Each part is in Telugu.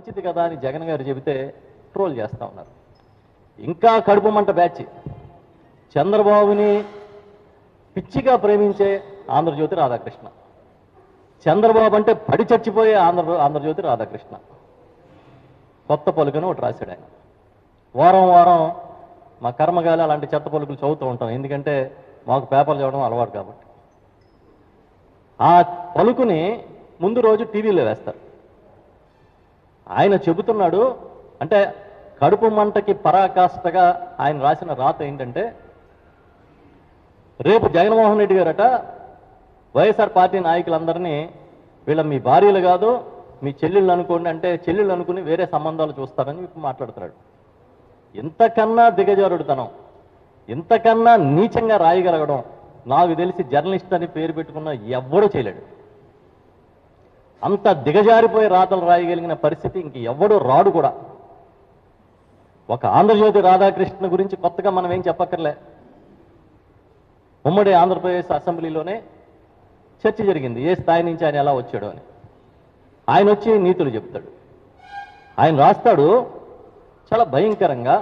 మంచిది కదా అని జగన్ గారు చెబితే ట్రోల్ చేస్తూ ఉన్నారు. ఇంకా కడుపు మంట బ్యాచ్ చంద్రబాబుని పిచ్చిగా ప్రేమించే ఆంధ్రజ్యోతి రాధాకృష్ణ, చంద్రబాబు అంటే పడి చచ్చిపోయే ఆంధ్రజ్యోతి రాధాకృష్ణ కొత్త పలుకుని ఒకటి రాశాడు ఆయన. వారం వారం మా కర్మగాలి అలాంటి చెత్త పలుకులు చదువుతూ ఉంటాం, ఎందుకంటే మాకు పేపర్లు చదవడం అలవాటు కాబట్టి. ఆ పలుకుని ముందు రోజు టీవీలో వేస్తారు. ఆయన చెబుతున్నాడు, అంటే కడుపు మంటకి పరాకాష్ఠగా ఆయన రాసిన రాత ఏంటంటే, రేపు జగన్మోహన్ రెడ్డి గారట వైఎస్ఆర్ పార్టీ నాయకులందరినీ వీళ్ళ మీ భార్యలు కాదు మీ చెల్లెళ్ళు అనుకోండి అంటే చెల్లెళ్ళు అనుకుని వేరే సంబంధాలు చూస్తారని మాట్లాడుతున్నాడు. ఇంతకన్నా దిగజారుడుతనం, ఇంతకన్నా నీచంగా రాయగలగడం నాకు తెలిసి జర్నలిస్ట్ అని పేరు పెట్టుకున్న ఎవ్వడూ చేయలేడు. అంత దిగజారిపోయి రాతలు రాయగలిగిన పరిస్థితి ఇంక ఎవ్వడూ రాడు కూడా. ఒక ఆంధ్రజ్యోతి రాధాకృష్ణ గురించి కొత్తగా మనం ఏం చెప్పక్కర్లే. ఉమ్మడి ఆంధ్రప్రదేశ్ అసెంబ్లీలోనే చర్చ జరిగింది ఏ స్థాయి నుంచి ఆయన ఎలా వచ్చాడు అని. ఆయన వచ్చి నీతులు చెప్తాడు, ఆయన రాస్తాడు చాలా భయంకరంగా.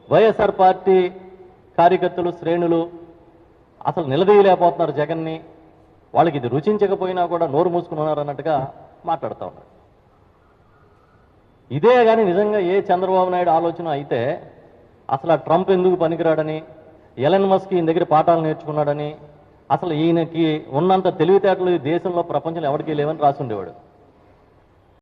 వైఎస్ఆర్ పార్టీ కార్యకర్తలు శ్రేణులు అసలు నిలదీయలేకపోతున్నారు జగన్ని, వాళ్ళకి ఇది రుచించకపోయినా కూడా నోరు మూసుకుని ఉన్నారు అన్నట్టుగా మాట్లాడుతూ ఉన్నారు. ఇదే కానీ నిజంగా ఏ చంద్రబాబు నాయుడు ఆలోచన అయితే అసలు ఆ ట్రంప్ ఎందుకు పనికిరాడని, ఎలన్ మస్క్ ఈయన దగ్గర పాఠాలు నేర్చుకున్నాడని, అసలు ఈయనకి ఉన్నంత తెలివితేటలు ఈ దేశంలో ప్రపంచంలో ఎవరికీ లేవని రాసి ఉండేవాడు.